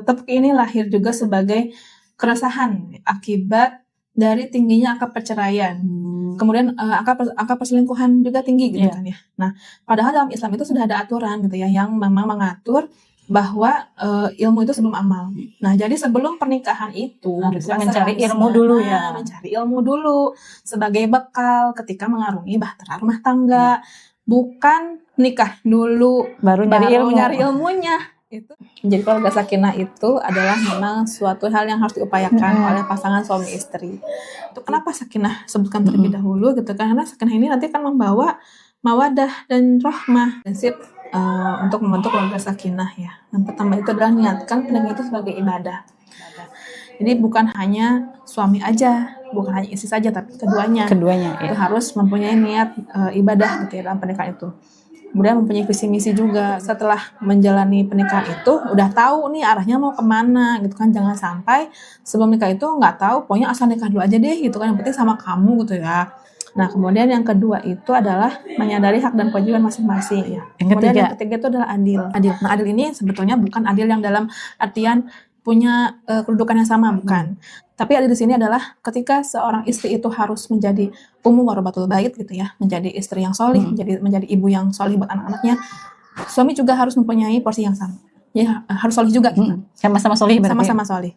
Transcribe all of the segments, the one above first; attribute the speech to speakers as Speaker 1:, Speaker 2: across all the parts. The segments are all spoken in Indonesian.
Speaker 1: topik ini lahir juga sebagai keresahan akibat dari tingginya angka perceraian. Kemudian angka perselingkuhan juga tinggi gitu kan ya. Nah, padahal dalam Islam itu sudah ada aturan gitu ya yang memang mengatur bahwa ilmu itu sebelum amal. Nah, jadi sebelum pernikahan itu
Speaker 2: harusnya mencari ilmu dulu ya.
Speaker 1: Mencari ilmu dulu sebagai bekal ketika mengarungi bahtera rumah tangga. Bukan nikah dulu
Speaker 2: baru
Speaker 1: nyari ilmunya. Itu jadi keluarga sakinah itu adalah memang suatu hal yang harus diupayakan oleh pasangan suami istri. Itu kenapa sakinah sebutkan terlebih dahulu gitu kan, karena sakinah ini nanti akan membawa mawadah dan rahmah, prinsip untuk membentuk keluarga sakinah ya. Yang pertama itu adalah niatkan pernikahan itu sebagai ibadah. Jadi bukan hanya suami aja, bukan hanya istri saja, tapi keduanya itu harus mempunyai niat ibadah gitu ya dalam pernikahan itu. Kemudian mempunyai visi misi juga. Setelah menjalani pernikahan itu udah tahu nih arahnya mau kemana gitu kan. Jangan sampai sebelum nikah itu nggak tahu, pokoknya asal nikah dulu aja deh gitu kan, yang penting sama kamu gitu ya. Nah, kemudian yang kedua itu adalah menyadari hak dan kewajiban masing-masing ya. Kemudian yang ketiga itu adalah adil. Nah, adil ini sebetulnya bukan adil yang dalam artian punya kedudukan yang sama, bukan. Tapi adil di sini adalah ketika seorang istri itu harus menjadi ummu warabatul bait gitu ya, menjadi istri yang solih, menjadi ibu yang solih buat anak-anaknya. Suami juga harus mempunyai porsi yang sama. Ya, harus solih juga gitu.
Speaker 2: Sama-sama solih berarti.
Speaker 1: Sama-sama solih.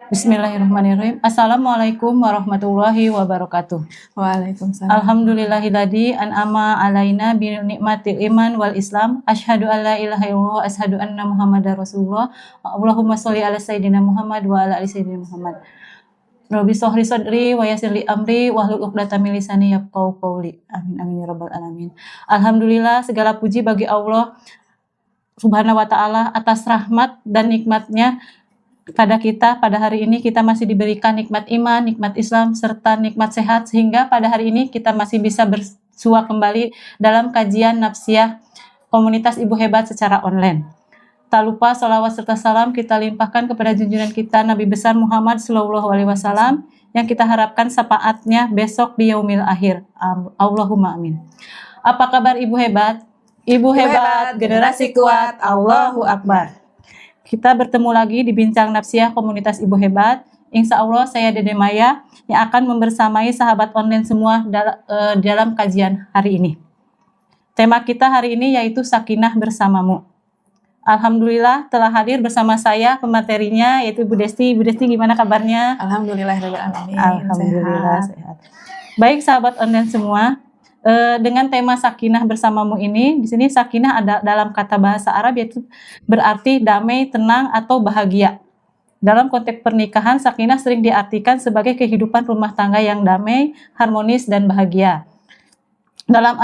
Speaker 2: Bismillahirrahmanirrahim. Assalamualaikum warahmatullahi wabarakatuh.
Speaker 1: Waalaikumsalam.
Speaker 2: Alhamdulillahilladzi an'ama alaina bi ni'matil iman wal islam. Asyhadu an la ilaha illallah, asyhadu anna Muhammadar Rasulullah. Allahumma sholli ala sayyidina Muhammad wa ala ali sayyidina Muhammad. Rabbi shrah sadri wa yassir li amri wahlul 'uqdatam min lisani yafqahu qawli. Amin amin ya rabbal alamin. Alhamdulillah, segala puji bagi Allah Subhanahu wa taala atas rahmat dan nikmatnya pada kita. Pada hari ini kita masih diberikan nikmat iman, nikmat Islam, serta nikmat sehat, sehingga pada hari ini kita masih bisa bersua kembali dalam kajian nafsiyah komunitas Ibu Hebat secara online. Tak lupa sholawat serta salam kita limpahkan kepada junjungan kita Nabi besar Muhammad SAW yang kita harapkan syafaatnya besok di yaumil akhir. Allahumma amin. Apa kabar Ibu Hebat? Ibu Hebat, generasi kuat, Allahu Akbar. Kita bertemu lagi di Bincang Nafsiyah Komunitas Ibu Hebat. Insya Allah saya Dede Maya yang akan membersamai sahabat online semua dalam kajian hari ini. Tema kita hari ini yaitu Sakinah Bersamamu. Alhamdulillah telah hadir bersama saya pematerinya yaitu Ibu Desti. Ibu Desti gimana kabarnya? Alhamdulillah sehat. Baik sahabat online semua, dengan tema Sakinah Bersamamu ini, di sini Sakinah ada dalam kata bahasa Arab yaitu berarti damai, tenang atau bahagia. Dalam konteks pernikahan, Sakinah sering diartikan sebagai kehidupan rumah tangga yang damai, harmonis dan bahagia. Dalam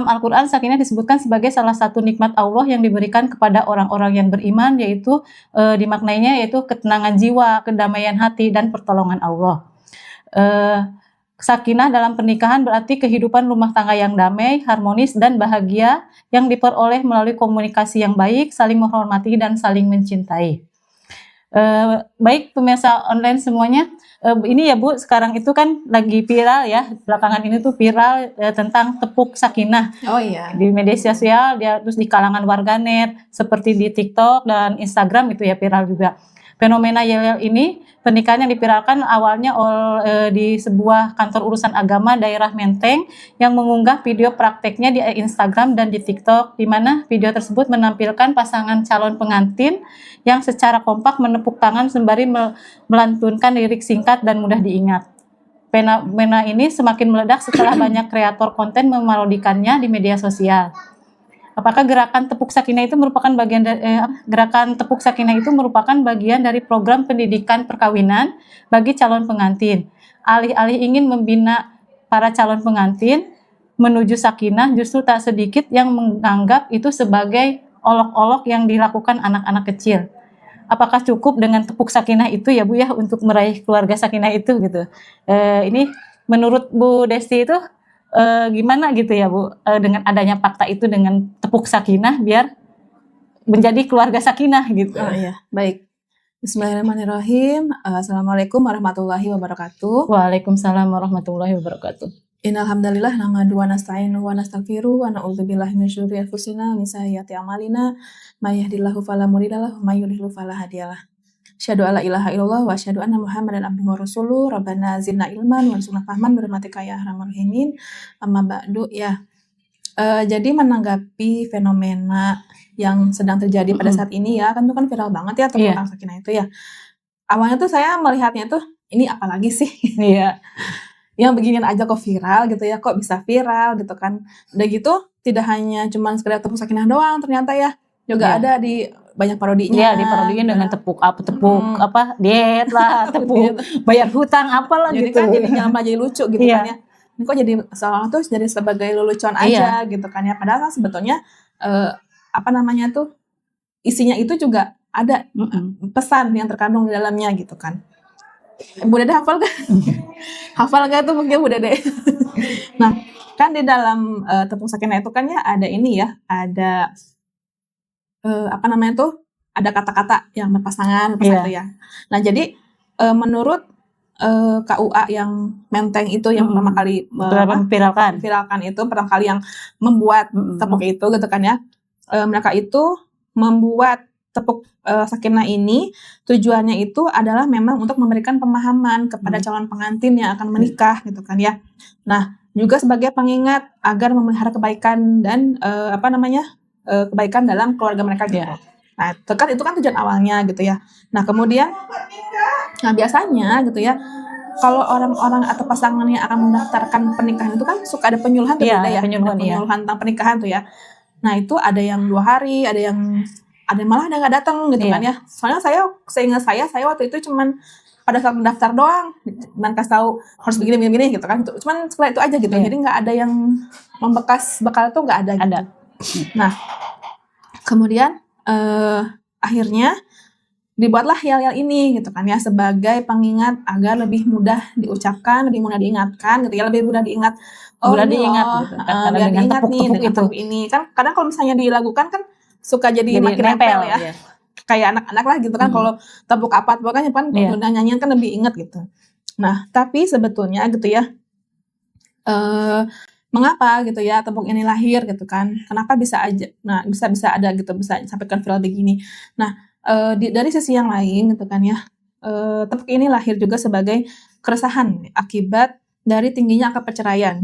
Speaker 2: Al-Quran, Sakinah disebutkan sebagai salah satu nikmat Allah yang diberikan kepada orang-orang yang beriman, yaitu dimaknainya yaitu ketenangan jiwa, kedamaian hati, dan pertolongan Allah. Sakinah dalam pernikahan berarti kehidupan rumah tangga yang damai, harmonis, dan bahagia yang diperoleh melalui komunikasi yang baik, saling menghormati, dan saling mencintai. Baik pemirsa online semuanya, ini ya Bu, sekarang itu kan lagi viral ya, belakangan ini tuh viral tentang tepuk sakinah.
Speaker 1: Oh iya.
Speaker 2: Di media sosial, terus di kalangan warganet, seperti di TikTok dan Instagram itu ya viral juga. Fenomena yel-yel ini, pernikahan yang dipiralkan awalnya di sebuah kantor urusan agama daerah Menteng yang mengunggah video prakteknya di Instagram dan di TikTok, di mana video tersebut menampilkan pasangan calon pengantin yang secara kompak menepuk tangan sembari melantunkan lirik singkat dan mudah diingat. Fenomena ini semakin meledak setelah banyak kreator konten memarodikannya di media sosial. Apakah gerakan tepuk sakinah itu merupakan bagian dari gerakan tepuk sakinah itu merupakan bagian dari program pendidikan perkawinan bagi calon pengantin? Alih-alih ingin membina para calon pengantin menuju sakinah, justru tak sedikit yang menganggap itu sebagai olok-olok yang dilakukan anak-anak kecil. Apakah cukup dengan tepuk sakinah itu ya Bu ya untuk meraih keluarga sakinah itu gitu? Ini menurut Bu Desti itu gimana gitu ya Bu, dengan adanya fakta itu dengan tepuk sakinah biar menjadi keluarga sakinah gitu?
Speaker 1: Oh iya, baik. Bismillahirrahmanirrahim. Assalamualaikum warahmatullahi wabarakatuh.
Speaker 2: Waalaikumsalam warahmatullahi wabarakatuh.
Speaker 1: Innalhamdalillah nahmaduhu wa nasta'inuhu wa nastaghfiruh wa na'udzubillahi min syururi anfusina wa min sayyiati a'malina may yahdihillahu fala mudilla lahu wa may yudhlil fala hadiyalah. Asyhadu alla ilaha illallah wa asyhadu anna Muhammadan abduhu wa rasuluh. Rabbana zidna ilman warzuqna fahman birahmatika ya arhamar rahimin. Amma ba'du ya. Jadi menanggapi fenomena yang sedang terjadi pada saat ini ya, kan itu kan viral banget ya tentang sakinah itu ya. Awalnya tuh saya melihatnya tuh ini apalagi sih?
Speaker 2: Iya.
Speaker 1: Yang beginian aja kok viral gitu ya, kok bisa viral gitu kan. Udah gitu tidak hanya cuman sekedar tepuk sakinah doang ternyata ya, juga ada di banyak parodinya.
Speaker 2: Iya, diparodiin dengan tepuk apa diet lah, tepuk bayar hutang apalah
Speaker 1: jadi
Speaker 2: gitu.
Speaker 1: Kan jadi nyama jadi lucu gitu kan ya. Ini kok jadi seolah tuh jadi sebagai lelucon aja gitu kan ya. Padahal kan sebetulnya apa namanya tuh isinya itu juga ada pesan yang terkandung di dalamnya gitu kan. Bu Dede hafal kan? Hafal gak tuh mungkin Bu Dede? Nah, kan di dalam tepuk sakinah itu kan ya ada ini ya, ada apa namanya tuh, ada kata-kata yang berpasangan itu ya. Nah, jadi menurut KUA yang Menteng itu yang pertama kali viralkan itu, pertama kali yang membuat tepuk itu gitu kan ya. Mereka itu membuat tepuk sakinah ini tujuannya itu adalah memang untuk memberikan pemahaman kepada calon pengantin yang akan menikah gitu kan ya. Nah, juga sebagai pengingat agar memelihara kebaikan dan kebaikan dalam keluarga mereka gitu. Nah, itu kan tujuan awalnya gitu ya. Nah, kemudian biasanya gitu ya, kalau orang-orang atau pasangan yang akan mendaftarkan pernikahan itu kan suka ada penyuluhan tuh ya, penyuluhan tentang pernikahan tuh ya. Nah, itu ada yang 2 hari, ada yang malah nggak datang gitu kan ya. Soalnya seingat saya waktu itu cuman pada saat mendaftar doang dan kasih tahu harus begini gitu kan. Cuman setelah itu aja gitu. Jadi nggak ada yang membekas bekal tuh nggak ada gitu. Nah, kemudian akhirnya dibuatlah yel-yel ini gitu kan ya, sebagai pengingat agar lebih mudah diucapkan, lebih mudah diingatkan gitu ya, lebih mudah diingat.
Speaker 2: Mudah diingat gitu kan.
Speaker 1: Biar diingat nih dengan tepuk ini. Kan kadang kalau misalnya dilakukan kan suka jadi makin nempel ya. Kayak anak-anak lah gitu kan, kalau tepuk apa kan udah nyanyian kan lebih inget gitu. Nah, tapi sebetulnya gitu ya, mengapa gitu ya tepuk ini lahir gitu kan? Kenapa bisa ada gitu, bisa sampai viral begini. Nah, dari sisi yang lain gitu kan ya, tepuk ini lahir juga sebagai keresahan akibat dari tingginya angka perceraian.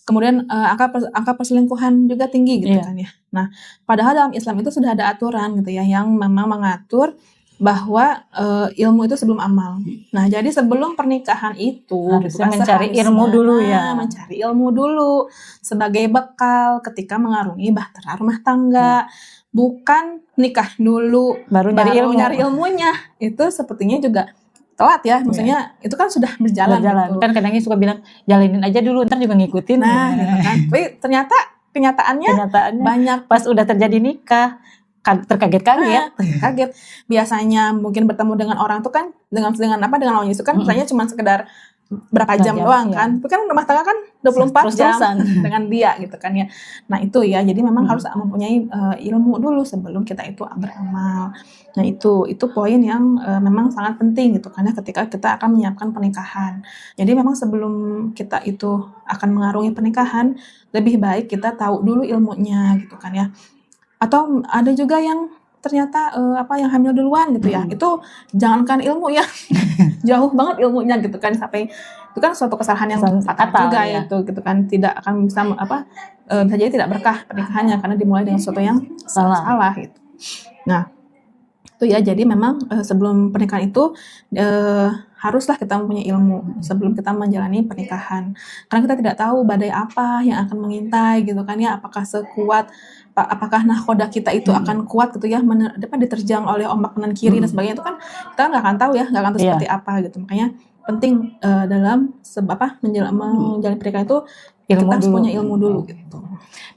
Speaker 1: Kemudian angka perselingkuhan juga tinggi gitu kan ya. Nah, padahal dalam Islam itu sudah ada aturan gitu ya yang memang mengatur bahwa ilmu itu sebelum amal. Nah, jadi sebelum pernikahan itu
Speaker 2: harusnya mencari ilmu dulu ya.
Speaker 1: Mencari ilmu dulu sebagai bekal ketika mengarungi bahtera rumah tangga. Bukan nikah dulu
Speaker 2: baru
Speaker 1: nyari ilmunya. Itu sepertinya juga telat ya, maksudnya itu kan sudah berjalan. Gitu.
Speaker 2: Kan kadangnya suka bilang jalanin aja dulu, ntar juga ngikutin.
Speaker 1: Nah, gitu kan. Tapi ternyata kenyataannya banyak
Speaker 2: pas udah terjadi nikah terkaget-kaget.
Speaker 1: Kaget. Biasanya mungkin bertemu dengan orang tuh kan dengan lawan itu kan misalnya cuma sekedar berapa jam doang kan. Tapi kan rumah tangga kan 24 jam dengan dia gitu kan ya. Nah, itu ya. Jadi memang harus mempunyai ilmu dulu sebelum kita itu beramal. Nah, itu poin yang memang sangat penting gitu kan ya ketika kita akan menyiapkan pernikahan. Jadi memang sebelum kita itu akan mengarungi pernikahan, lebih baik kita tahu dulu ilmunya gitu kan ya. Atau ada juga yang ternyata yang hamil duluan gitu ya. Itu jangankan ilmu ya. Jauh banget ilmunya gitu kan, sampai itu kan suatu kesalahan yang fatal juga ya. Itu gitu kan, tidak akan bisa bisa jadi tidak berkah pernikahannya karena dimulai dengan sesuatu yang salah gitu. Nah, Tuh ya, jadi memang sebelum pernikahan itu haruslah kita mempunyai ilmu sebelum kita menjalani pernikahan. Karena kita tidak tahu badai apa yang akan mengintai gitu kan ya, apakah sekuat apakah nahkoda kita itu akan kuat gitu ya, diterjang oleh ombak kanan kiri dan sebagainya, itu kan kita nggak akan tahu ya, nggak akan tahu seperti apa gitu. Makanya penting dalam menjalani pernikahan itu kita harus punya ilmu dulu gitu.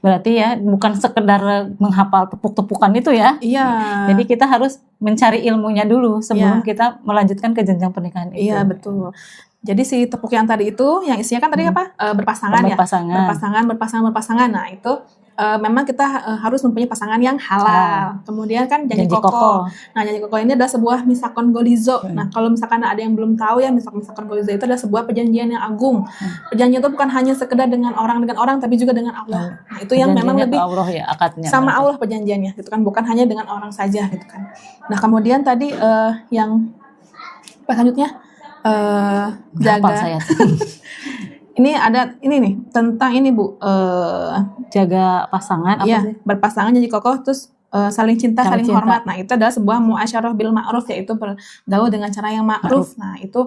Speaker 2: Berarti ya bukan sekedar menghafal tepuk-tepukan itu ya.
Speaker 1: Iya.
Speaker 2: Jadi kita harus mencari ilmunya dulu sebelum kita melanjutkan ke jenjang pernikahan itu.
Speaker 1: Iya, betul. Jadi si tepuk yang tadi itu, yang isinya kan tadi apa? Berpasangan ya. Berpasangan. Nah, itu memang kita harus mempunyai pasangan yang halal. Kemudian kan janji kokoh. Nah, janji kokoh ini adalah sebuah misakon golizo. Nah, kalau misalkan ada yang belum tahu ya, misakon golizo itu adalah sebuah perjanjian yang agung. Perjanjian itu bukan hanya sekedar dengan orang tapi juga dengan Allah. Nah, itu yang memang lebih
Speaker 2: Allah ya, akadnya
Speaker 1: sama Allah perjanjiannya gitu kan, bukan hanya dengan orang saja gitu kan. Nah, kemudian tadi yang selanjutnya jaga
Speaker 2: saya.
Speaker 1: ini ada ini nih tentang ini Bu,
Speaker 2: jaga pasangan
Speaker 1: apa sih? Berpasangan, janji kokoh, terus saling cinta, saling hormat. Nah, itu adalah sebuah muasyarah bil ma'ruf, yaitu bergaul dengan cara yang ma'ruf. Nah, itu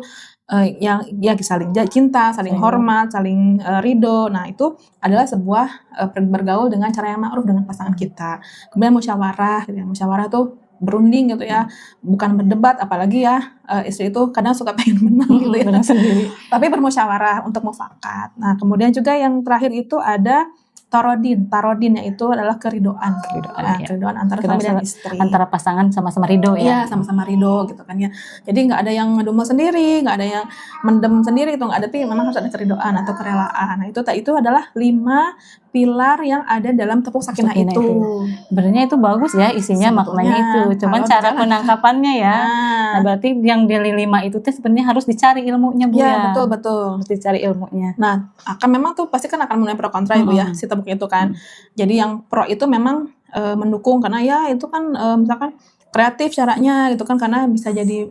Speaker 1: yang ya saling cinta, saling hormat, saling ridho. Nah, itu adalah sebuah bergaul dengan cara yang ma'ruf dengan pasangan kita. Kemudian musyawarah gitu ya. Musyawarah tuh berunding gitu ya, bukan berdebat, apalagi ya istri itu kadang suka pengen menang gitu ya, sendiri. Tapi bermusyawarah untuk mufakat. Nah, kemudian juga yang terakhir itu ada tarodin yaitu adalah keridoan antara suami dan istri,
Speaker 2: antara pasangan sama-sama ridho ya.
Speaker 1: Iya, sama-sama ridho gitu kan ya. Jadi nggak ada yang ngedumel sendiri, nggak ada yang mendem sendiri gitu, nggak ada, tapi memang harus ada keridoan atau kerelaan. Nah, itu adalah 5 pilar yang ada dalam tepuk sakinah itu.
Speaker 2: Sebenarnya itu bagus ya isinya, maknanya itu. Cuman cara penangkapannya ya. Nah, berarti yang dari 5 itu tuh sebenarnya harus dicari ilmunya Bu ya.
Speaker 1: Iya, betul.
Speaker 2: Harus dicari ilmunya.
Speaker 1: Nah, memang tuh pasti kan akan menuai pro kontra Ibu ya, si tepuk itu kan. Jadi yang pro itu memang mendukung karena ya itu kan misalkan kreatif caranya gitu kan, karena bisa jadi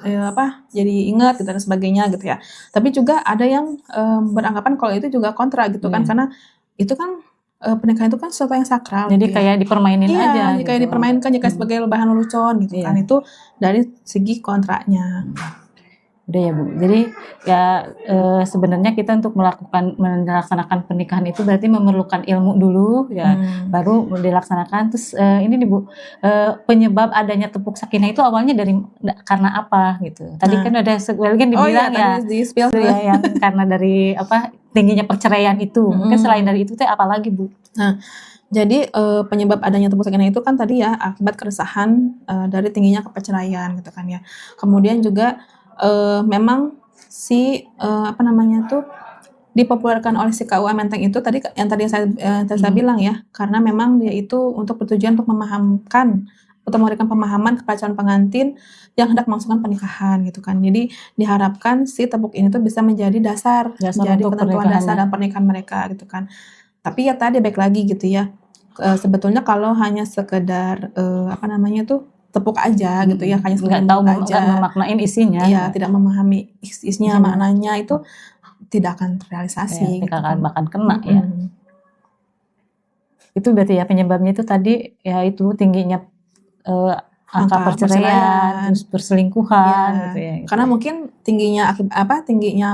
Speaker 1: jadi ingat gitu dan sebagainya gitu ya. Tapi juga ada yang beranggapan kalau itu juga kontra gitu kan, karena itu kan pernikahan itu kan sesuatu yang sakral.
Speaker 2: Jadi
Speaker 1: gitu
Speaker 2: kayak dipermainin aja.
Speaker 1: Iya, kayak dipermainkan jika sebagai bahan lelucon gitu kan. Itu dari segi kontraknya.
Speaker 2: Udah ya Bu. Jadi ya sebenarnya kita untuk melaksanakan pernikahan itu berarti memerlukan ilmu dulu ya, baru dilaksanakan. Terus ini nih Bu, penyebab adanya tepuk sakinah itu awalnya karena apa gitu. Tadi kan ada kan dibilang yang karena dari tingginya perceraian itu. Mungkin selain dari itu teh apa lagi Bu?
Speaker 1: Nah, jadi penyebab adanya tepuk sakinah itu kan tadi ya akibat keresahan dari tingginya perceraian gitu kan ya. Kemudian juga memang si dipopulerkan oleh si KUA Menteng itu tadi saya bilang ya, karena memang dia itu untuk bertujuan untuk memberikan pemahaman kepada calon pengantin yang hendak melangsungkan pernikahan gitu kan. Jadi diharapkan si tepuk ini tuh bisa menjadi dasar jadi ketentuan dasar dalam pernikahan mereka gitu kan. Tapi ya tadi baik lagi gitu ya, sebetulnya kalau hanya sekedar tepuk aja gitu ya, hanya
Speaker 2: nggak tahu memaknain isinya,
Speaker 1: tidak memahami isinya, maknanya itu tidak akan terrealisasi,
Speaker 2: tidak akan bahkan kena ya. Itu berarti ya penyebabnya itu tadi ya itu tingginya angka perceraian, terus perselingkuhan gitu ya.
Speaker 1: Karena mungkin tingginya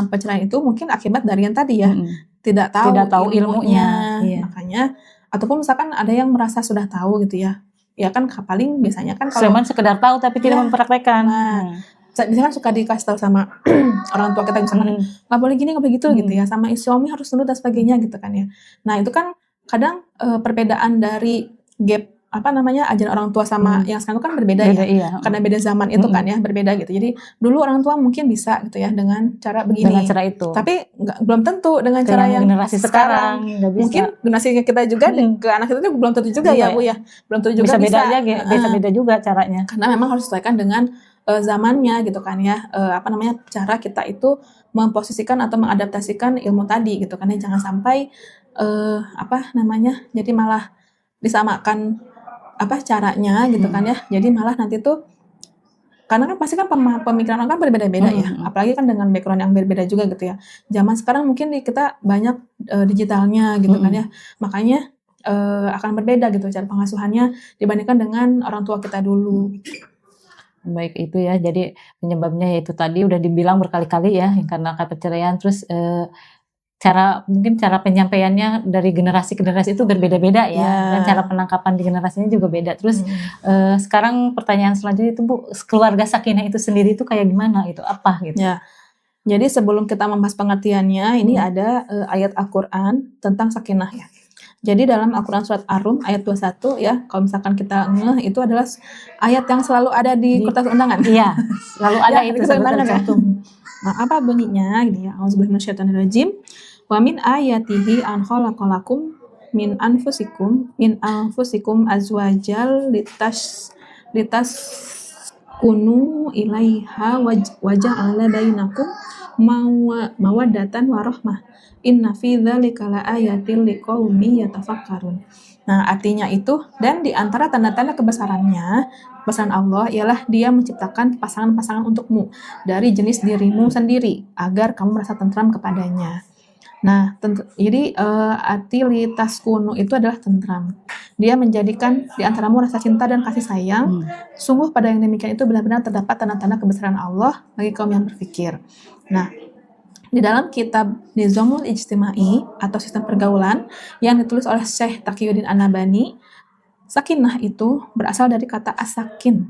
Speaker 1: perceraian itu mungkin akibat dari yang tadi ya, tidak tahu ilmunya. Makanya ataupun misalkan ada yang merasa sudah tahu gitu ya. Ya kan paling biasanya kan kalau
Speaker 2: cuman sekedar tahu tapi tidak mempraktekkan.
Speaker 1: Biasanya kan suka dikasih tahu sama orang tua kita misalkan nggak boleh gini, nggak boleh gitu gitu ya, sama suami harus nurut dan sebagainya gitu kan ya. Nah, itu kan kadang perbedaan dari gap ajaran orang tua sama yang sekarang itu kan berbeda ya. Iya. Karena beda zaman itu kan ya, berbeda gitu. Jadi dulu orang tua mungkin bisa gitu ya dengan cara begini.
Speaker 2: Dengan cara itu.
Speaker 1: Tapi belum tentu dengan cara yang
Speaker 2: generasi sekarang.
Speaker 1: Mungkin generasi kita juga ke anak kita itu belum tentu juga ya Bu ya. Belum tentu juga
Speaker 2: bisa. Beda juga caranya.
Speaker 1: Karena memang harus disesuaikan dengan zamannya gitu kan ya. Cara kita itu memposisikan atau mengadaptasikan ilmu tadi gitu kan ya. Jangan sampai jadi malah disamakan caranya gitu kan ya. Jadi malah nanti tuh karena kan pasti kan pemikiran orang kan berbeda-beda ya. Apalagi kan dengan background yang berbeda juga gitu ya. Zaman sekarang mungkin kita banyak digitalnya gitu kan ya. Makanya akan berbeda gitu cara pengasuhannya dibandingkan dengan orang tua kita dulu.
Speaker 2: Baik itu ya. Jadi penyebabnya yaitu tadi udah dibilang berkali-kali ya karena perceraian, terus mungkin cara penyampaiannya dari generasi ke generasi itu berbeda-beda ya,
Speaker 1: Ya.
Speaker 2: dan cara penangkapan di generasinya juga beda. Terus sekarang pertanyaan selanjutnya itu Bu, keluarga sakinah itu sendiri itu kayak gimana gitu, apa gitu?
Speaker 1: Ya. Jadi sebelum kita membahas pengertiannya, ini ada ayat Al-Quran tentang sakinah ya. Jadi dalam Al-Quran surat Ar-Rum ayat 21 ya, kalau misalkan kita ngeh itu adalah ayat yang selalu ada di kertas undangan.
Speaker 2: Iya, selalu ada
Speaker 1: Ya,
Speaker 2: itu
Speaker 1: di kertas
Speaker 2: selalu
Speaker 1: undangan ya.
Speaker 2: tercantum.
Speaker 1: Nah, apa bunyinya? Gini ya, auzubillahi minasyaitonirrajim. Wa min ayatihi an khalaqalakum min anfusikum azwajal litas kunu ilaiha waja'ala bainakum mawaddatan warahmah. Inna fi dzalika laayatil liqaumi yatafakkarun. Nah, artinya itu, dan di antara tanda-tanda kebesaran Allah ialah Dia menciptakan pasangan-pasangan untukmu dari jenis dirimu sendiri agar kamu merasa tentram kepadanya. Nah, jadi arti litaskunu itu adalah tentram. Dia menjadikan di antaramu rasa cinta dan kasih sayang. Sungguh pada yang demikian itu benar-benar terdapat tanda-tanda kebesaran Allah bagi kaum yang berpikir. Nah, di dalam kitab Nizamul Ijtimai atau sistem pergaulan yang ditulis oleh Syekh Taqiyuddin An-Nabhani, sakinah itu berasal dari kata asakin.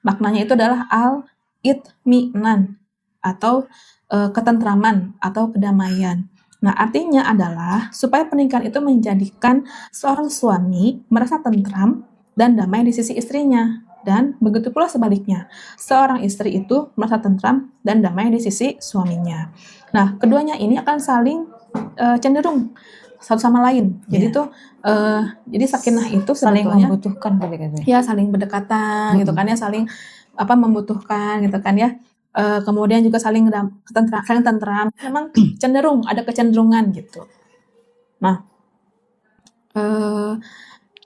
Speaker 1: Maknanya itu adalah al-itminan atau ketentraman atau kedamaian. Nah, artinya adalah supaya pernikahan itu menjadikan seorang suami merasa tentram dan damai di sisi istrinya. Dan begitu pula sebaliknya, seorang istri itu merasa tentram dan damai di sisi suaminya. Nah, keduanya ini akan saling cenderung satu sama lain. Jadi tuh jadi sakinah itu
Speaker 2: Saling
Speaker 1: sebetulnya
Speaker 2: membutuhkan katanya.
Speaker 1: ya saling berdekatan gitu kan ya, saling membutuhkan gitu kan ya. Kemudian juga saling tentram, memang cenderung ada kecenderungan gitu. Nah,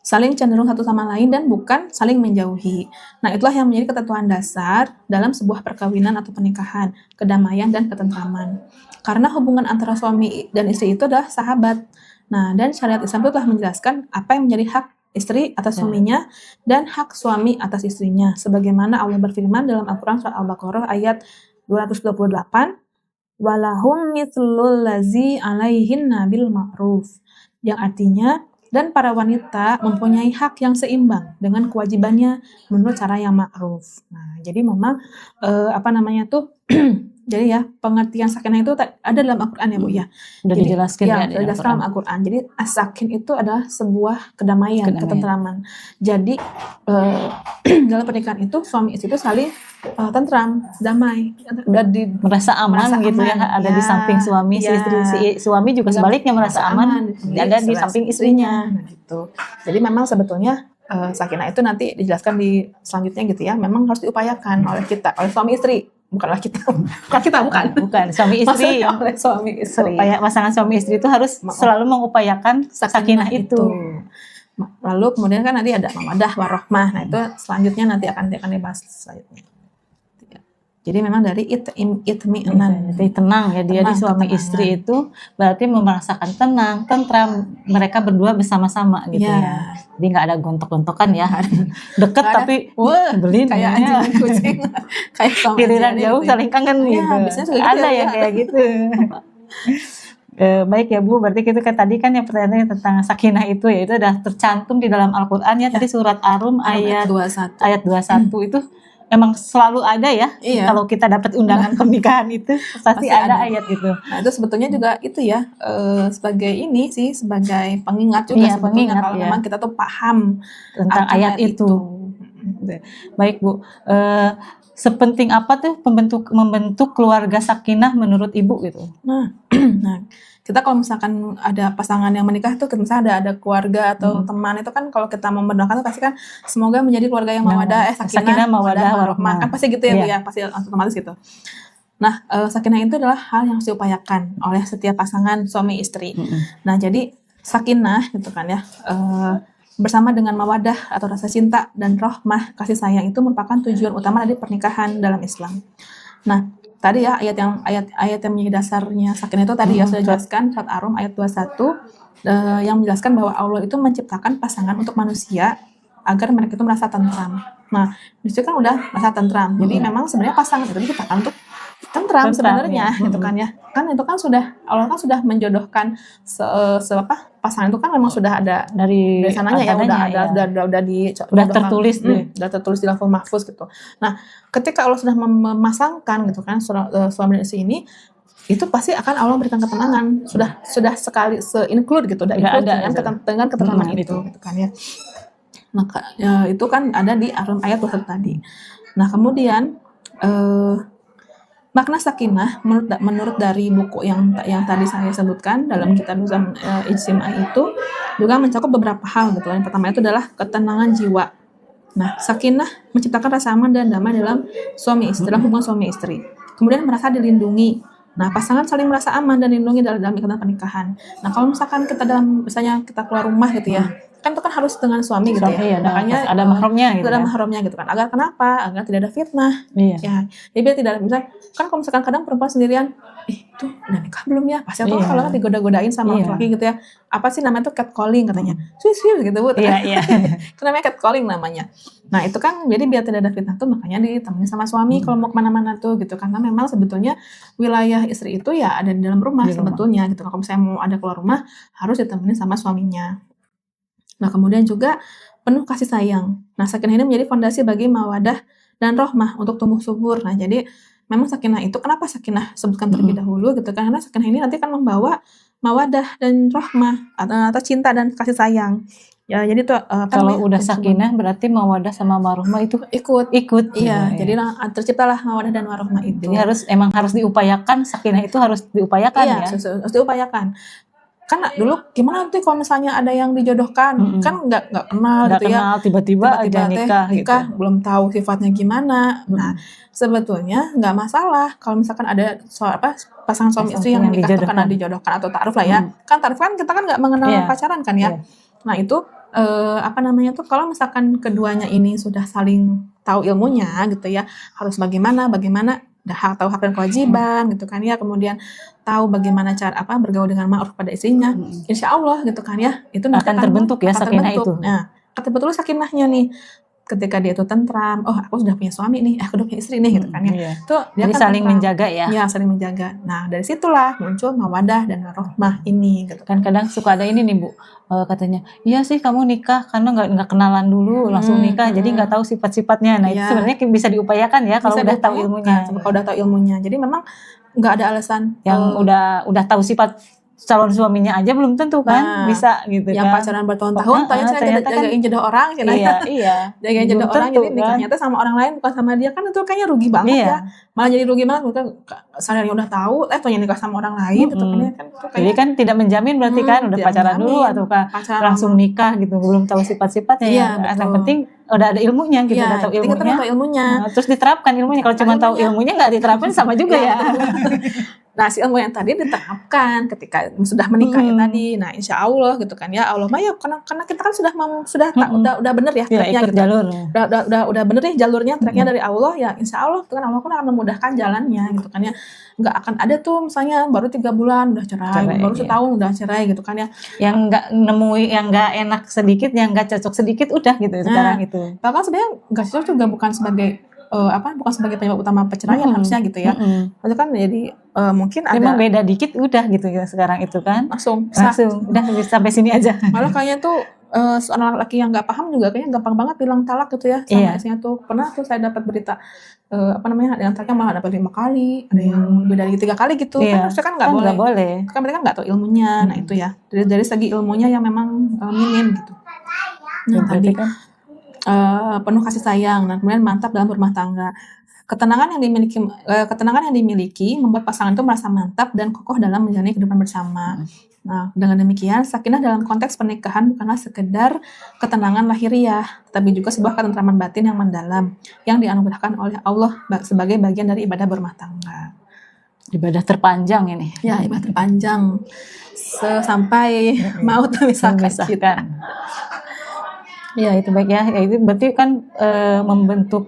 Speaker 1: saling cenderung satu sama lain dan bukan saling menjauhi. Nah, itulah yang menjadi ketentuan dasar dalam sebuah perkawinan atau pernikahan, kedamaian dan ketentraman. Karena hubungan antara suami dan istri itu adalah sahabat. Nah, dan syariat Islam itu telah menjelaskan apa yang menjadi hak istri atas suaminya dan hak suami atas istrinya. Sebagaimana Allah berfirman dalam Al-Quran surat Al-Baqarah ayat 228, walahum mithlul lazi alaihinna bil ma'ruf. Yang artinya, dan para wanita mempunyai hak yang seimbang dengan kewajibannya menurut cara yang ma'ruf. Nah, jadi memang jadi ya pengertian sakinah itu ada dalam Al-Quran ya Bu ya.
Speaker 2: Udah
Speaker 1: Jadi,
Speaker 2: dijelaskan
Speaker 1: ya,
Speaker 2: ya
Speaker 1: dijelaskan dalam Al-Quran. Jadi as-sakin itu adalah sebuah kedamaian, ketentraman. Jadi dalam pernikahan itu suami istri itu saling tentram, damai, udah
Speaker 2: merasa aman gitu ya, ada di samping suami, si suami juga sebaliknya merasa aman ada di samping istrinya.
Speaker 1: Nah, gitu. Jadi memang sebetulnya sakinah itu nanti dijelaskan di selanjutnya gitu ya. Memang harus diupayakan oleh suami istri. Bukan suami istri. Oleh suami istri.
Speaker 2: Supaya pasangan suami istri itu harus selalu mengupayakan sakinah itu.
Speaker 1: Lalu kemudian kan nanti ada mawaddah warahmah. Nah, itu selanjutnya nanti akan dibahas selanjutnya. Jadi memang dari itmi'nan.
Speaker 2: Jadi tenang ya, dia di suami istri itu berarti merasakan tenang, tentram, mereka berdua bersama-sama gitu ya. Jadi nggak ada gontok-gontokan ya, deket tapi belin
Speaker 1: kayak anjing dan kucing, kayak
Speaker 2: giliran jauh gitu. Saling kangen gitu. Ada ya kayak gitu. Baik ya Bu, berarti kita tadi kan yang pertanyaannya tentang sakinah itu ya, itu udah tercantum di dalam Al-Quran ya, tadi surat Ar-Rum ayat 21 itu emang selalu ada ya. Kalau kita dapat undangan pernikahan itu pasti ada ayat itu.
Speaker 1: Nah, itu sebetulnya juga itu ya sebagai pengingat juga sebetulnya kalau memang kita tuh paham
Speaker 2: tentang ayat itu. Baik Bu, sepenting apa tuh membentuk keluarga sakinah menurut Ibu gitu?
Speaker 1: Nah, kita kalau misalkan ada pasangan yang menikah tuh, misalnya ada keluarga atau teman itu kan, kalau kita mendoakan tuh pasti kan semoga menjadi keluarga yang mawaddah, sakinah, mawaddah, warahmah. Kan pasti gitu ya Bu ya, pasti otomatis gitu. Nah, sakinah itu adalah hal yang harus diupayakan oleh setiap pasangan suami istri. Nah, jadi sakinah gitu kan ya, bersama dengan mawaddah atau rasa cinta dan rahmah, kasih sayang itu merupakan tujuan utama dari pernikahan dalam Islam. Nah, tadi ya ayat yang menjadi dasarnya sakinah itu tadi ya sudah jelaskan surat Ar-Rum ayat 21 yang menjelaskan bahwa Allah itu menciptakan pasangan untuk manusia agar mereka itu merasa tentram. Nah, disitu kan udah merasa tentram. Jadi memang sebenarnya pasangan itu diciptakan untuk tentram sebenarnya,
Speaker 2: ya.
Speaker 1: gitu kan ya. Kan itu kan sudah Allah kan sudah menjodohkan pasangan itu kan memang sudah ada
Speaker 2: dari
Speaker 1: sananya ya, udah ada,
Speaker 2: udah tertulis
Speaker 1: udah tertulis di lauhul mahfuz gitu. Nah, ketika Allah sudah memasangkan gitu kan suami dan istri ini, itu pasti akan Allah berikan ketenangan. Sudah sekali se-include gitu, udah include dengan ketenangan itu gitu kan ya. Maka itu kan ada di ayat 21 tadi. Nah, kemudian makna sakinah menurut dari buku yang tadi saya sebutkan dalam kitab Ijtima itu juga mencakup beberapa hal gitu. Yang pertama itu adalah ketenangan jiwa. Nah, sakinah menciptakan rasa aman dan damai dalam dalam hubungan suami istri. Kemudian merasa dilindungi. Nah, pasangan saling merasa aman dan dilindungi dalam ikatan pernikahan. Nah, kalau misalkan misalnya kita keluar rumah gitu ya, kan itu kan harus dengan suami gitu ya.
Speaker 2: Makanya ada mahramnya gitu.
Speaker 1: Ada mahramnya gitu kan. Agar kenapa? Agar tidak ada fitnah. Iya. Ya. Jadi biar tidak misalnya kan kalau misalkan kadang perempuan sendirian, itu udah nikah belum ya? Pasti atau kalau kan digoda-godain sama laki-laki gitu ya. Apa sih namanya itu catcalling katanya. Swiss gitu Bu.
Speaker 2: Iya.
Speaker 1: Itu namanya catcalling namanya. Nah, itu kan jadi biar tidak ada fitnah tuh makanya ditemani sama suami kalau mau kemana-mana tuh gitu. Karena memang sebetulnya wilayah istri itu ya ada di dalam rumah sebetulnya gitu. Kalau misalnya mau ada keluar rumah harus ditemani sama suaminya. Nah, kemudian juga penuh kasih sayang. Nah, sakinah ini menjadi fondasi bagi mawadah dan rahmah untuk tumbuh subur. Nah, jadi memang sakinah itu, kenapa sakinah sebutkan terlebih dahulu gitu, karena sakinah ini nanti kan membawa mawadah dan rahmah atau cinta dan kasih sayang. Ya, jadi tuh
Speaker 2: kalau udah sakinah berarti mawadah sama warahmah itu ikut.
Speaker 1: Iya, jadi terciptalah mawadah dan warahmah itu.
Speaker 2: Jadi emang harus diupayakan, sakinah itu harus diupayakan ya.
Speaker 1: Harus diupayakan. Kan dulu gimana tuh kalau misalnya ada yang dijodohkan, kan nggak kenal gitu ya,
Speaker 2: tiba-tiba aja nikah gitu.
Speaker 1: Belum tahu sifatnya gimana. Nah, sebetulnya nggak masalah kalau misalkan ada pasangan suami istri yang nikah itu karena dijodohkan atau ta'aruf lah ya. Kan ta'aruf kan kita kan nggak mengenal pacaran kan ya. Nah, itu kalau misalkan keduanya ini sudah saling tahu ilmunya gitu ya, harus bagaimana tahu hak dan kewajiban gitu kan ya, kemudian tahu bagaimana cara bergaul dengan ma'ruf pada istrinya, insya Allah gitu kan ya, itu
Speaker 2: akan terbentuk ya sakinah itu.
Speaker 1: Nah, betul sakinahnya nih ketika dia itu tentram, aku sudah punya suami nih, aku udah punya istri nih gitu kan ya. Itu dia
Speaker 2: jadi
Speaker 1: kan
Speaker 2: saling menjaga ya.
Speaker 1: Iya, saling menjaga. Nah, dari situlah muncul mawadah dan rahmah ini gitu
Speaker 2: kan. Kadang suka ada ini nih Bu, katanya, iya sih kamu nikah karena nggak kenalan dulu langsung nikah, jadi nggak tahu sifat-sifatnya. Nah, itu sebenarnya bisa diupayakan ya kalau udah tahu ilmunya.
Speaker 1: Kalau udah tahu ilmunya. Jadi memang nggak ada alasan
Speaker 2: yang udah tahu sifat calon suaminya aja belum tentu kan bisa gitu
Speaker 1: yang
Speaker 2: kan.
Speaker 1: Pacaran bertahun-tahun ternyata jagain jodoh orang jagain jodoh orang, jadi nikahnya tuh sama orang lain bukan sama dia, kan itu kayaknya rugi banget ya, malah jadi rugi banget. Bukan sadar udah tahu ternyata nikah sama orang lain gitu kan.
Speaker 2: Jadi kan tidak menjamin berarti kan udah pacaran dulu atau langsung nikah gitu belum tahu sifat-sifatnya. Yang penting udah ada ilmunya gitu, udah tahu ilmunya. Terus diterapkan ilmunya. Kalau cuma tahu ilmunya nggak diterapkan sama juga ya.
Speaker 1: Nah, si ilmu yang tadi diterapkan ketika sudah menikah tadi. Nah, insya Allah gitu kan ya, Allah mah ya karena kita kan udah bener ya tracknya
Speaker 2: ikut
Speaker 1: gitu.
Speaker 2: Jalur.
Speaker 1: Udah bener ya jalurnya, tracknya dari Allah ya, insya Allah kan Allah akan memudahkan jalannya gitu kan ya. Nggak akan ada tuh misalnya baru 3 bulan udah cerai baru setahun udah cerai gitu kan ya.
Speaker 2: Yang nggak yang nggak enak sedikit, yang nggak cocok sedikit udah gitu sekarang itu.
Speaker 1: Bahkan sebenarnya nggak cocok juga bukan sebagai bukan sebagai penyebab utama perceraian harusnya gitu ya. Maksudnya kan jadi mungkin ada
Speaker 2: memang beda dikit udah gitu ya sekarang itu kan.
Speaker 1: Langsung
Speaker 2: udah sampai sini aja.
Speaker 1: Malah kayaknya tuh seorang laki yang nggak paham juga kayaknya gampang banget bilang talak gitu ya sama istrinya tuh. Pernah tuh saya dapat berita yang talaknya malah dapat 5 kali, ada yang lebih dari 3 kali gitu. Kan harusnya kan nggak boleh. Kan mereka nggak tahu ilmunya. Nah, itu ya. Dari segi ilmunya yang memang minim gitu. Nah, tadi kan penuh kasih sayang dan kemudian mantap dalam berumah tangga. Ketenangan yang dimiliki membuat pasangan itu merasa mantap dan kokoh dalam menjalani kehidupan bersama. Nah, dengan demikian sakinah dalam konteks pernikahan bukanlah sekedar ketenangan lahiriah, tapi juga sebuah ketentraman batin yang mendalam yang dianugerahkan oleh Allah sebagai bagian dari ibadah berumah tangga.
Speaker 2: Ibadah terpanjang ini.
Speaker 1: Ya, ibadah terpanjang sampai maut memisahkan.
Speaker 2: Ya, itu baik ya. Itu berarti kan membentuk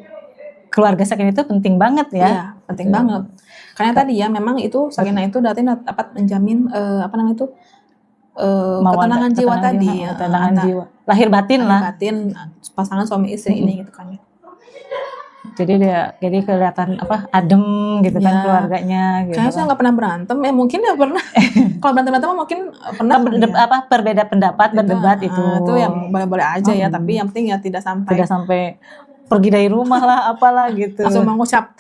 Speaker 2: keluarga sakinah itu penting banget ya.
Speaker 1: Iya, penting banget. Karena tadi ya memang itu sakinah itu dapat menjamin ketenangan jiwa tadi.
Speaker 2: Ketenangan jiwa. lahir batin lah.
Speaker 1: batin pasangan suami istri ini gitu kan ya.
Speaker 2: Jadi kelihatan apa adem gitu kan
Speaker 1: Ya.
Speaker 2: keluarganya gitu.
Speaker 1: Kayaknya saya nggak pernah berantem ya, mungkin ya pernah. Kalau berantem mungkin pernah ya.
Speaker 2: Berbeda pendapat, berdebat itu.
Speaker 1: Itu yang boleh-boleh aja ya, tapi yang penting ya tidak sampai
Speaker 2: pergi dari rumah lah apalah gitu.
Speaker 1: langsung mengucap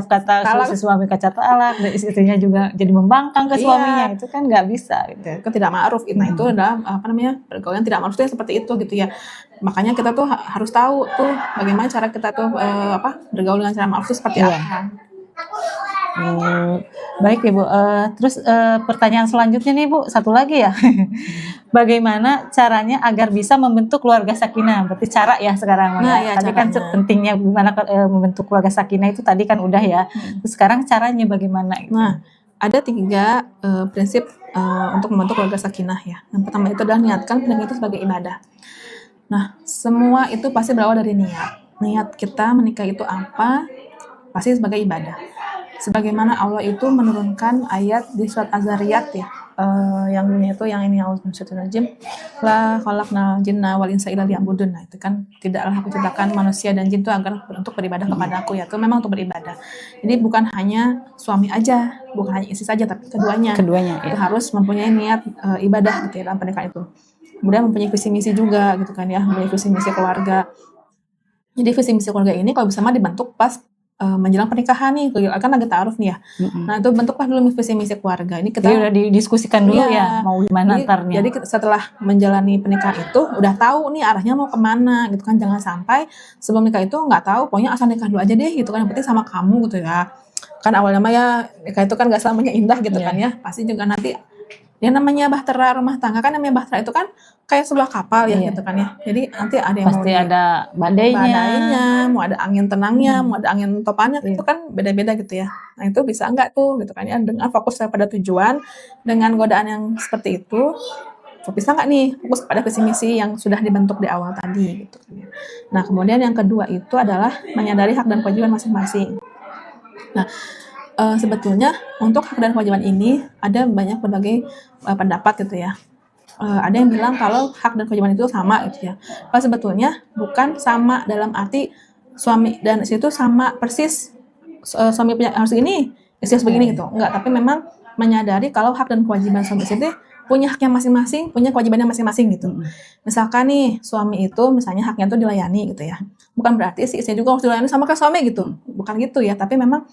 Speaker 2: kata
Speaker 1: talak.
Speaker 2: si suami kata talak, dan istrinya juga jadi membangkang ke suaminya, itu kan nggak bisa gitu.
Speaker 1: Kan tidak ma'ruf. Nah itu adalah pergaulan tidak ma'ruf itu yang seperti itu gitu ya. Makanya kita tuh harus tahu tuh bagaimana cara kita tuh bergaul dengan cara ma'ruf itu seperti
Speaker 2: Iya.
Speaker 1: apa.
Speaker 2: Baik Ibu, terus pertanyaan selanjutnya nih Bu, satu lagi ya. Bagaimana caranya agar bisa membentuk keluarga sakinah? Berarti cara ya sekarang.
Speaker 1: Nah, ya,
Speaker 2: tadi kan
Speaker 1: caranya.
Speaker 2: pentingnya gimana membentuk keluarga sakinah itu tadi kan udah ya. Terus sekarang caranya bagaimana? Gitu.
Speaker 1: Nah, ada 3 prinsip untuk membentuk keluarga sakinah ya. Yang pertama itu adalah niatkan pernikahan itu sebagai ibadah. Nah, semua itu pasti berawal dari niat. Niat kita menikah itu apa? Pasti sebagai ibadah. Sebagaimana Allah itu menurunkan ayat di surat Az-Zariyat ya, yang bunyinya itu yang ini auzubillahi la khalaqnal jinna wal insa illa liya'budun. Nah, itu kan tidaklah aku ciptakan manusia dan jin itu agar untuk beribadah kepada aku ya. Itu memang untuk beribadah. Jadi bukan hanya suami aja, bukan hanya istri saja, tapi keduanya.
Speaker 2: Keduanya
Speaker 1: Itu
Speaker 2: ya.
Speaker 1: harus mempunyai niat ibadah gitu ya dalam pernikahan itu. Kemudian mempunyai visi misi juga gitu kan ya, mempunyai visi misi keluarga. Jadi visi misi keluarga ini kalau bisa mah dibentuk pas menjelang pernikahan nih, kan lagi ta'aruf nih ya. Nah itu bentuklah dulu visi misi keluarga. Ini kita
Speaker 2: Jadi udah didiskusikan dulu
Speaker 1: Iya.
Speaker 2: ya, mau gimana ntarnya.
Speaker 1: Jadi setelah menjalani pernikahan itu udah tahu nih arahnya mau kemana gitu kan. Jangan sampai sebelum nikah itu nggak tahu, pokoknya asal nikah dulu aja deh gitu kan. Yang penting sama kamu gitu ya. Kan awalnya mah ya nikah itu kan nggak selamanya indah gitu kan ya. Pasti juga nanti ya namanya bahtera rumah tangga kan, namanya bahtera itu kan kayak sebuah kapal ya gitu kan ya. Jadi nanti ada yang
Speaker 2: Pasti
Speaker 1: mau
Speaker 2: ada badainya.
Speaker 1: mau ada angin tenangnya, mau ada angin topannya, itu kan beda-beda gitu ya. Nah itu bisa enggak tuh gitu kan ya, dengan fokus pada tujuan, dengan godaan yang seperti itu, bisa enggak nih fokus pada visi misi yang sudah dibentuk di awal tadi gitu kan ya. Nah kemudian yang kedua itu adalah menyadari hak dan kewajiban masing-masing. Nah sebetulnya untuk hak dan kewajiban ini ada banyak berbagai pendapat gitu ya. Ada yang bilang kalau hak dan kewajiban itu sama gitu ya. Kalau sebetulnya bukan sama dalam arti suami dan istri itu sama persis, suami punya harus begini, istri harus begini gitu. Enggak, tapi memang menyadari kalau hak dan kewajiban suami istri itu punya haknya masing-masing, punya kewajibannya masing-masing gitu. Misalkan nih suami itu misalnya haknya itu dilayani gitu ya. Bukan berarti si istri juga harus dilayani sama ke suami gitu. Bukan gitu ya, tapi memang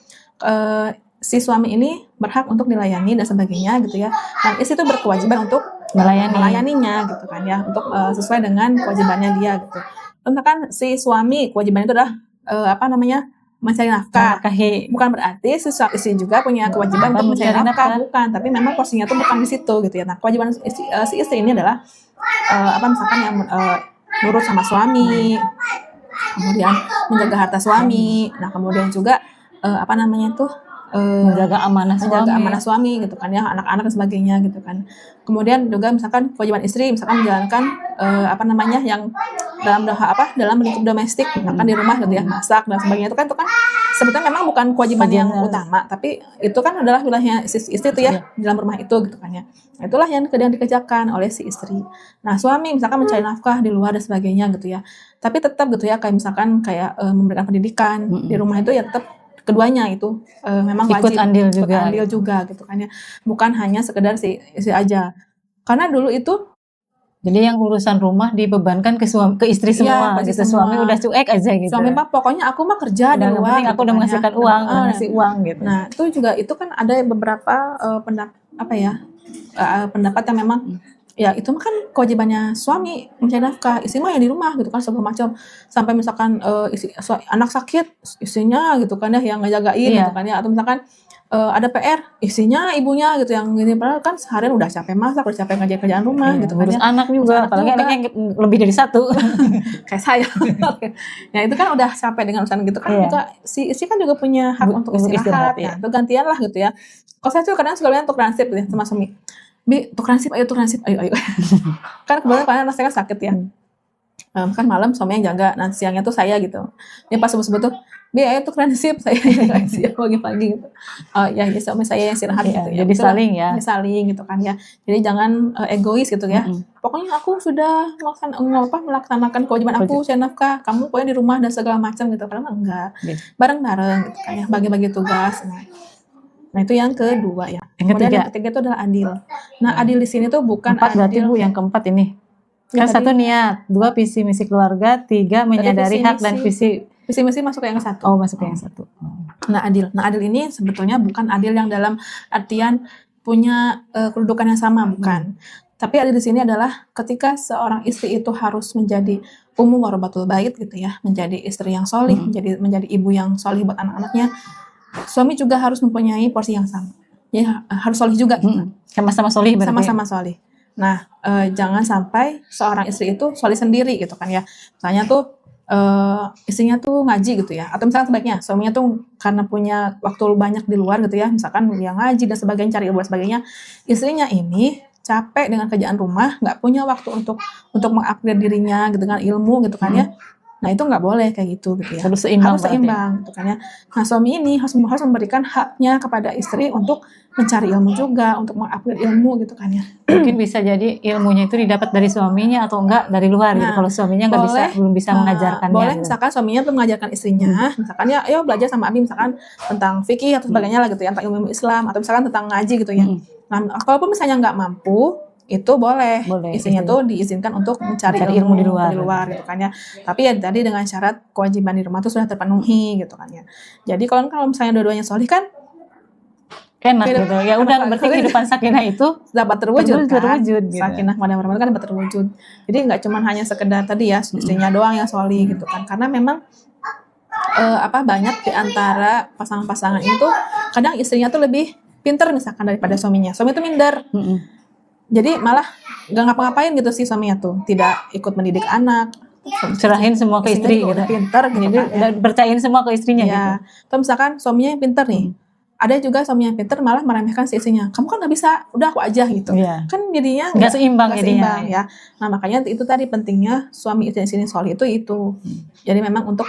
Speaker 1: si suami ini berhak untuk dilayani dan sebagainya gitu ya. Dan istri itu berkewajiban untuk melayaninya gitu kan ya, untuk sesuai dengan kewajibannya dia gitu. Tentu kan si suami kewajibannya itu adalah mencari nafkah. Bukan berarti si istri juga punya kewajiban untuk mencari nafkah, bukan. Tapi memang posisinya tuh bukan di situ gitu ya. Nah kewajiban si istri ini adalah misalkan yang nurut sama suami, kemudian menjaga harta suami. Nah kemudian juga
Speaker 2: menjaga amanah
Speaker 1: suami gitu kan ya, anak-anak dan sebagainya gitu kan. Kemudian juga misalkan kewajiban istri misalkan menjalankan yang dalam lingkup domestik, misalkan di rumah gitu ya, masak dan sebagainya, itu kan sebetulnya memang bukan kewajiban yang utama, tapi itu kan adalah wilayahnya istri itu ya, dalam rumah itu gitu kan ya. Nah, itulah yang dikerjakan oleh si istri. Nah suami misalkan mencari nafkah di luar dan sebagainya gitu ya, tapi tetap gitu ya, kayak misalkan memberikan pendidikan di rumah itu ya tetap keduanya itu memang
Speaker 2: ikut
Speaker 1: wajib
Speaker 2: andil
Speaker 1: juga gitu kan ya, bukan hanya sekedar si istri aja, karena dulu itu
Speaker 2: jadi yang urusan rumah dibebankan ke istri semua gitu. Suami udah cuek aja gitu.
Speaker 1: Suami mah pokoknya aku mah kerja di luar gitu,
Speaker 2: aku udah menghasilkan uang, ngasih uang gitu.
Speaker 1: Nah itu juga itu kan ada beberapa pendapat yang memang ya itu mah kan kewajibannya suami mencari nafkah, istri mah yang di rumah gitu kan, segala macam. Sampai misalkan anak sakit, istrinya gitu kan ya yang ngejagain gitu kan ya, atau misalkan ada PR, istrinya, ibunya gitu yang gini, padahal kan seharian udah capek masak, udah capek ngerjain kerjaan rumah gitu kan ya.
Speaker 2: Anak juga, apalagi anaknya lebih dari satu.
Speaker 1: Kayak saya. Ya itu kan udah capek dengan urusan gitu kan, juga si istri kan juga punya hak untuk istirahat ya. Itu gantian lah gitu ya. Kalau saya tuh kadang sekalian untuk transip gitu ya sama suami. Bi, untuk transip, ayo. Kan kebetulan anak saya kan sakit ya. Kan malam suami yang jaga, nah siangnya tuh saya gitu. Dia pas subuh-subuh tuh, Bi, ayo tuh keren sip, saya yang siap pagi-pagi gitu. Ya suami saya yang istirahat
Speaker 2: Iya,
Speaker 1: gitu ya.
Speaker 2: jadi
Speaker 1: Betul lah.
Speaker 2: saling ya.
Speaker 1: Jadi saling gitu kan ya. Jadi jangan egois gitu ya. Pokoknya aku sudah melaksanakan kewajiban aku, saya nafkah, kamu pokoknya di rumah dan segala macam gitu. Padahal enggak.
Speaker 2: Gitu.
Speaker 1: Bareng-bareng gitu kan ya, bagi-bagi tugas. Nah itu yang kedua ya. Kemudian yang ketiga itu adalah adil. Nah adil di sini tuh bukan
Speaker 2: 4 berarti
Speaker 1: adil.
Speaker 2: Bu, yang keempat ini. Kan
Speaker 1: Ya,
Speaker 2: 1 niat, 2 visi misi keluarga, 3 menyadari hak dan visi
Speaker 1: misi masuk ke yang 1.
Speaker 2: Oh, masuk ke yang 1.
Speaker 1: Nah adil ini sebetulnya bukan adil yang dalam artian punya kedudukan yang sama, bukan. Tapi adil di sini adalah ketika seorang istri itu harus menjadi ummu warabatul bait gitu ya, menjadi istri yang solih, menjadi ibu yang solih buat anak-anaknya. Suami juga harus mempunyai porsi yang sama. Ya harus solih juga.
Speaker 2: Sama-sama solih berarti.
Speaker 1: Sama-sama solih. Nah jangan sampai seorang istri itu solih sendiri gitu kan ya. Misalnya tuh istrinya tuh ngaji gitu ya, atau misalnya sebaiknya suaminya tuh karena punya waktu banyak di luar gitu ya, misalkan dia ngaji dan sebagainya, cari ilmu dan sebagainya, istrinya ini capek dengan kerjaan rumah, nggak punya waktu untuk mengupgrade dirinya gitu dengan ilmu gitu kan ya. Nah itu nggak boleh kayak gitu ya.
Speaker 2: Harus seimbang
Speaker 1: gitu kan ya. Nah suami ini harus memberikan haknya kepada istri untuk mencari ilmu juga, untuk mengupgrade ilmu gitu kan ya.
Speaker 2: Mungkin bisa jadi ilmunya itu didapat dari suaminya atau enggak dari luar gitu. Kalau suaminya belum bisa mengajarkannya.
Speaker 1: Boleh
Speaker 2: gitu.
Speaker 1: Misalkan suaminya tuh mengajarkan istrinya, misalkan ya ayo belajar sama Abi misalkan tentang fikih atau sebagainya lah gitu ya, tentang ilmu Islam atau misalkan tentang ngaji gitu ya. Nah kalaupun misalnya nggak mampu, itu boleh istrinya tuh diizinkan untuk mencari ilmu di luar gitu kan ya. Tapi ya tadi dengan syarat kewajiban di rumah tuh sudah terpenuhi gitu kan ya. Jadi kalau misalnya dua-duanya solih kan
Speaker 2: enak gitu. Ya udah berarti kehidupan sakinah itu
Speaker 1: dapat terwujud kan.
Speaker 2: Gitu.
Speaker 1: Sakinah mawaddah warahmah kan dapat terwujud. Jadi nggak cuma hanya sekedar tadi ya istrinya doang yang solih gitu kan. Karena memang banyak di antara pasangan-pasangan itu kadang istrinya tuh lebih pinter misalkan daripada suaminya. Suami itu minder. Jadi malah gak ngapa-ngapain gitu sih suaminya tuh, tidak ikut mendidik anak,
Speaker 2: cerahin semua ke istri gitu,
Speaker 1: pinter gitu
Speaker 2: jadi
Speaker 1: kan,
Speaker 2: percayain semua ke istrinya
Speaker 1: ya.
Speaker 2: gitu.
Speaker 1: Atau misalkan suaminya yang pinter nih, ada juga suami yang pinter malah meremehkan si istrinya, kamu kan gak bisa, udah aku aja gitu, kan jadinya
Speaker 2: nggak seimbang
Speaker 1: ya. Nah makanya itu tadi pentingnya suami istri sini solih itu. Jadi memang untuk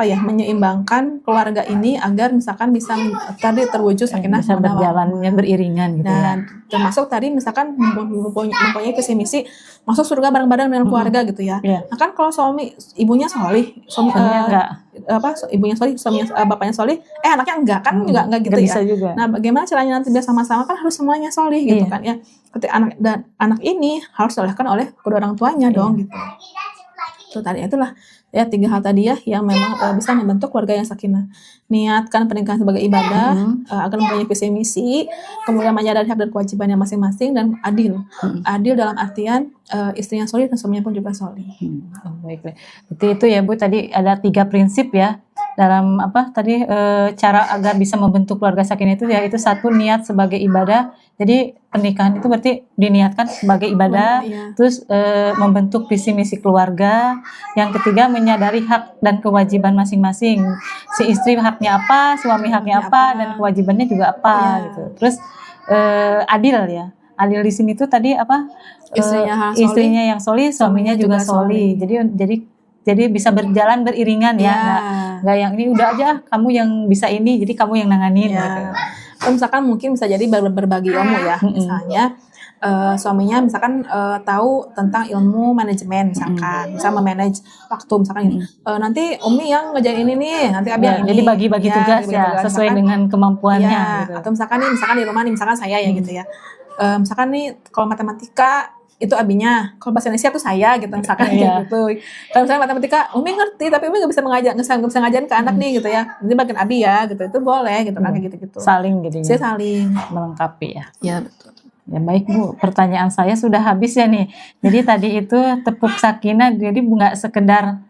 Speaker 1: menyeimbangkan keluarga ini agar misalkan bisa tadi terwujud sakinah
Speaker 2: bisa berjalannya beriringan gitu.
Speaker 1: Nah termasuk tadi misalkan mempunyai visi misi masuk surga bareng-bareng dengan keluarga gitu ya. Nah kan kalau ibunya solih, ibunya solih, bapaknya solih, anaknya enggak kan juga enggak gitu
Speaker 2: bisa
Speaker 1: ya.
Speaker 2: Juga.
Speaker 1: Nah bagaimana caranya nanti biar sama-sama kan harus semuanya solih gitu kan ya. Ketika anak ini harus disolehkan oleh kedua orang tuanya dong gitu. Itulah ya 3 hal tadi ya yang memang bisa membentuk keluarga yang sakinah. Niatkan pernikahan sebagai ibadah agar mempunyai visi misi, kemudian menyadari hak dan kewajibannya masing-masing dan adil. Adil dalam artian istrinya solih dan suaminya pun juga solih.
Speaker 2: Baik. Berarti itu ya Bu, tadi ada 3 prinsip ya dalam cara agar bisa membentuk keluarga sakinah itu, yaitu 1 niat sebagai ibadah. Jadi pernikahan itu berarti diniatkan sebagai ibadah, terus membentuk visi misi keluarga. Yang ketiga menyadari hak dan kewajiban masing-masing. Si istri haknya apa, suami haknya apa, dan kewajibannya juga apa gitu. Terus adil ya. Adil di sini tuh tadi istrinya yang solih, suaminya juga solih. Jadi bisa berjalan beriringan ya, nggak yang ini udah aja kamu yang bisa ini, jadi kamu yang nanganin. Gitu.
Speaker 1: Misalkan mungkin bisa jadi berbagi ilmu ya, misalnya suaminya misalkan tahu tentang ilmu manajemen misalkan, bisa memanage waktu misalkan nanti Umi yang ngerjain ini nih, nanti Abi yang
Speaker 2: jadi bagi-bagi tugas sesuai dengan kemampuannya. Gitu.
Speaker 1: Atau misalkan di rumah nih, misalkan saya ya gitu ya, misalkan nih kalau matematika itu Abinya, kalau bahasa Indonesia tuh saya gitu misalkan gitu. Kalau misalnya matematika Umi ngerti tapi Umi nggak bisa ngajarin ke anak nih gitu ya, nanti bagian Abi ya gitu, itu boleh gitu kan, kayak gitu.
Speaker 2: Saling gitu ya.
Speaker 1: Saling
Speaker 2: melengkapi ya.
Speaker 1: Ya betul.
Speaker 2: Ya baik Bu, pertanyaan saya sudah habis ya nih. Jadi tadi itu tepuk sakinah, jadi nggak sekedar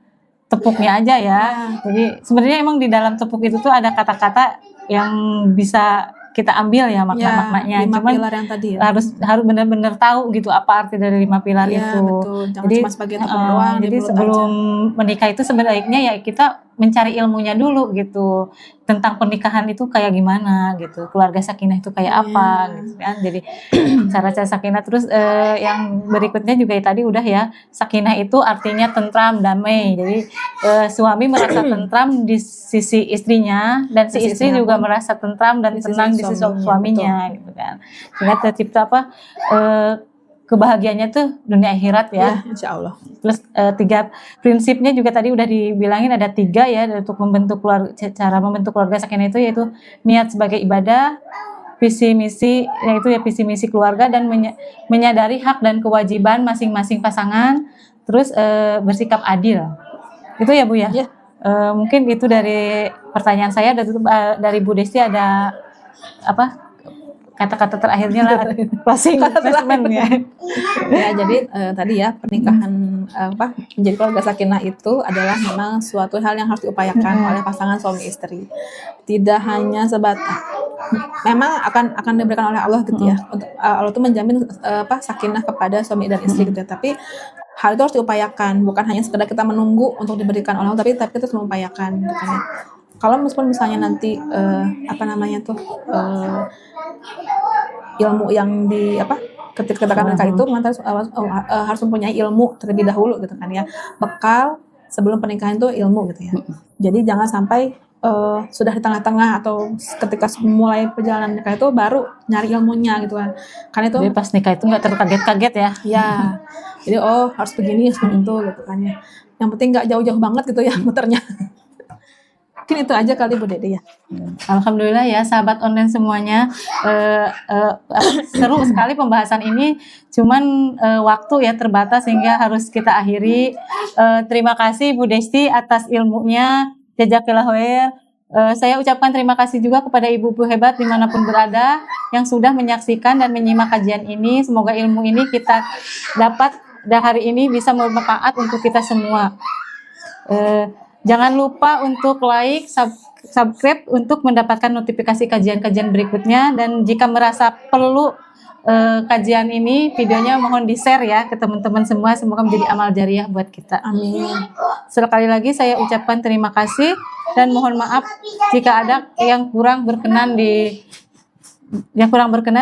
Speaker 2: tepuknya aja ya. Jadi sebenarnya emang di dalam tepuk itu tuh ada kata-kata yang bisa kita ambil ya makna-maknanya.
Speaker 1: 5
Speaker 2: Cuman
Speaker 1: pilar yang tadi
Speaker 2: harus benar-benar tahu gitu apa arti dari 5 pilar itu.
Speaker 1: Betul. Jangan
Speaker 2: jadi
Speaker 1: cuma sebagai tepuk doang.
Speaker 2: Jadi sebelum menikah itu sebaiknya ya kita mencari ilmunya dulu gitu tentang pernikahan itu kayak gimana gitu, keluarga sakinah itu kayak apa gitu kan. Jadi cara-cara sakinah. Terus yang berikutnya juga tadi udah ya, sakinah itu artinya tentram, damai. Jadi suami merasa tentram di sisi istrinya, dan si
Speaker 1: Sisi
Speaker 2: istri
Speaker 1: istrinya
Speaker 2: juga
Speaker 1: pun
Speaker 2: merasa tentram dan
Speaker 1: di sisi
Speaker 2: tenang di sisi
Speaker 1: suaminya,
Speaker 2: suaminya gitu kan. Sehingga tercipta kebahagiaannya tuh dunia akhirat ya.
Speaker 1: ya, insya Allah.
Speaker 2: Plus 3 prinsipnya juga tadi udah dibilangin, ada 3 ya untuk membentuk keluarga. Cara membentuk keluarga sakinah itu yaitu niat sebagai ibadah, visi misi, yaitu ya visi misi keluarga, dan menyadari hak dan kewajiban masing-masing pasangan. Terus bersikap adil. Itu ya Bu ya.
Speaker 1: Ya.
Speaker 2: Mungkin itu dari pertanyaan saya. Dari Bu Desti ada apa kata-kata terakhirnya lah, closing statement ya.
Speaker 1: Ya, jadi tadi ya, pernikahan menjadi keluarga sakinah itu adalah memang suatu hal yang harus diupayakan oleh pasangan suami istri. Tidak hanya sebatas, memang akan diberikan oleh Allah gitu ya. Untuk Allah itu menjamin sakinah kepada suami dan istri gitu ya. Tapi hal itu harus diupayakan, bukan hanya sekedar kita menunggu untuk diberikan oleh Allah, tapi kita harus mengupayakan gitu kan ya. Kalau misalnya nanti ilmu yang ketika kita menikah itu harus mempunyai ilmu terlebih dahulu gitu kan ya, bekal sebelum pernikahan itu ilmu gitu ya. Jadi jangan sampai sudah di tengah-tengah atau ketika mulai perjalanan nikah itu baru nyari ilmunya gitu kan. Karena itu
Speaker 2: jadi pas nikah itu nggak terkaget-kaget ya.
Speaker 1: Ya, jadi harus begini seperti itu gitu kan ya. Yang penting nggak jauh-jauh banget gitu ya muternya. Mungkin itu aja kali Bu Dede ya.
Speaker 2: Alhamdulillah ya sahabat online semuanya, seru sekali pembahasan ini. Cuman waktu ya terbatas sehingga harus kita akhiri. Terima kasih Bu Desti atas ilmunya. Jazakallahu khair. Saya ucapkan terima kasih juga kepada ibu-ibu hebat dimanapun berada yang sudah menyaksikan dan menyimak kajian ini. Semoga ilmu ini kita dapat dan hari ini bisa bermanfaat untuk kita semua. Jangan lupa untuk like, subscribe untuk mendapatkan notifikasi kajian-kajian berikutnya. Dan jika merasa perlu kajian ini, videonya mohon di-share ya ke teman-teman semua. Semoga menjadi amal jariah buat kita.
Speaker 1: Amin.
Speaker 2: Sekali lagi saya ucapkan terima kasih dan mohon maaf jika ada yang kurang berkenan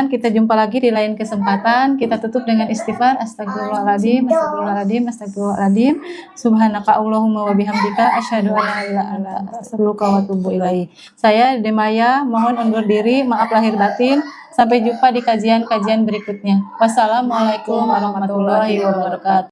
Speaker 2: kita jumpa lagi di lain kesempatan. Kita tutup dengan istighfar. Astagfirullahaladzim, astagfirullahaladzim, astagfirullahaladzim. Subhanaka Allahumma wa bihamdika asyhadu an la ilaha illa anta astaghfiruka wa atubu ilaik. Saya Demaya mohon undur diri, maaf lahir batin. Sampai jumpa di kajian-kajian berikutnya. Wassalamualaikum warahmatullahi wabarakatuh.